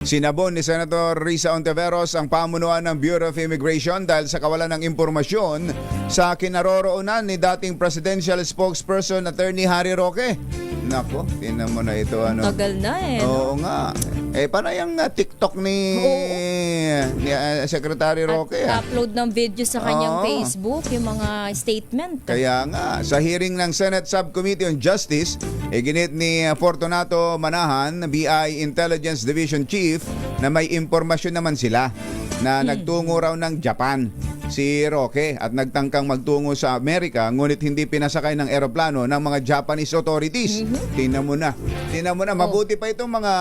Sinabon ni Senator Risa Ontiveros ang pamunuan ng Bureau of Immigration dahil sa kawalan ng impormasyon sa kinaroroonan ni dating presidential spokesperson Attorney Harry Roque. Nako, tingnan mo na ito. Tagal na eh. Oo nga. Panay ang TikTok ni Secretary Roque. At upload ng video sa kanyang Facebook, yung mga statement. Kaya nga, sa hearing ng Senate Subcommittee on Justice, ginit ni Fortunato Manahan, BI Intelligence Division Chief, na may impormasyon naman sila na nagtungo raw ng Japan si Roque at nagtangkang magtungo sa Amerika, ngunit hindi pinasakay ng eroplano ng mga Japanese authorities. Tingnan mo na. Mabuti pa itong mga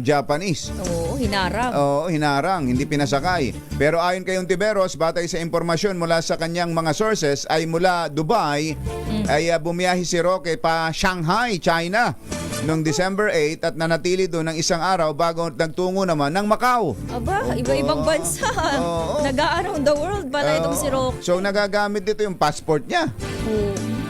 Japanese. Oo, hinarang. Oo, hinarang, hindi pinasakay. Pero ayon kay Ontiveros, batay sa impormasyon mula sa kanyang mga sources, ay mula Dubai, ay bumiyahe si Roque pa Shanghai, China, noong December 8 at nanatili doon ng isang araw bago nagtungo naman ng Macau. Aba, iba-ibang bansa. Nag-a-around the world pala itong si Roque. So nagagamit dito yung passport niya.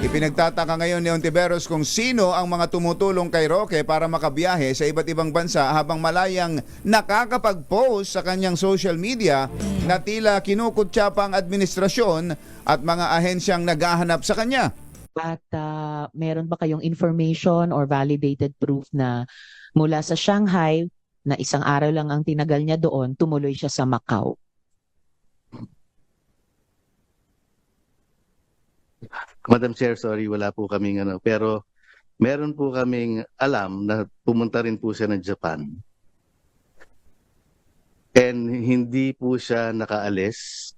Ipinagtataka ngayon ni Ontiveros kung sino ang mga tumutulong kay Roque para makabiyahe sa iba't ibang bansa habang malayang nakakapag-post sa kanyang social media na tila kinukutya pa ang administrasyon at mga ahensyang naghahanap sa kanya. At meron ba kayong information or validated proof na mula sa Shanghai, na isang araw lang ang tinagal niya doon, tumuloy siya sa Macau? Madam Chair, sorry, wala po kaming pero meron po kaming alam na pumunta rin po siya ng Japan. And hindi po siya nakaalis.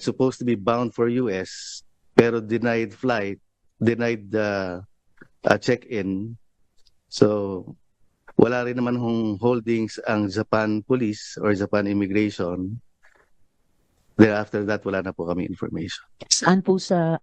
Supposed to be bound for US, pero denied flight, denied check-in. So, wala rin naman holdings ang Japan Police or Japan Immigration. Then after that, wala na po kami information. Saan po sa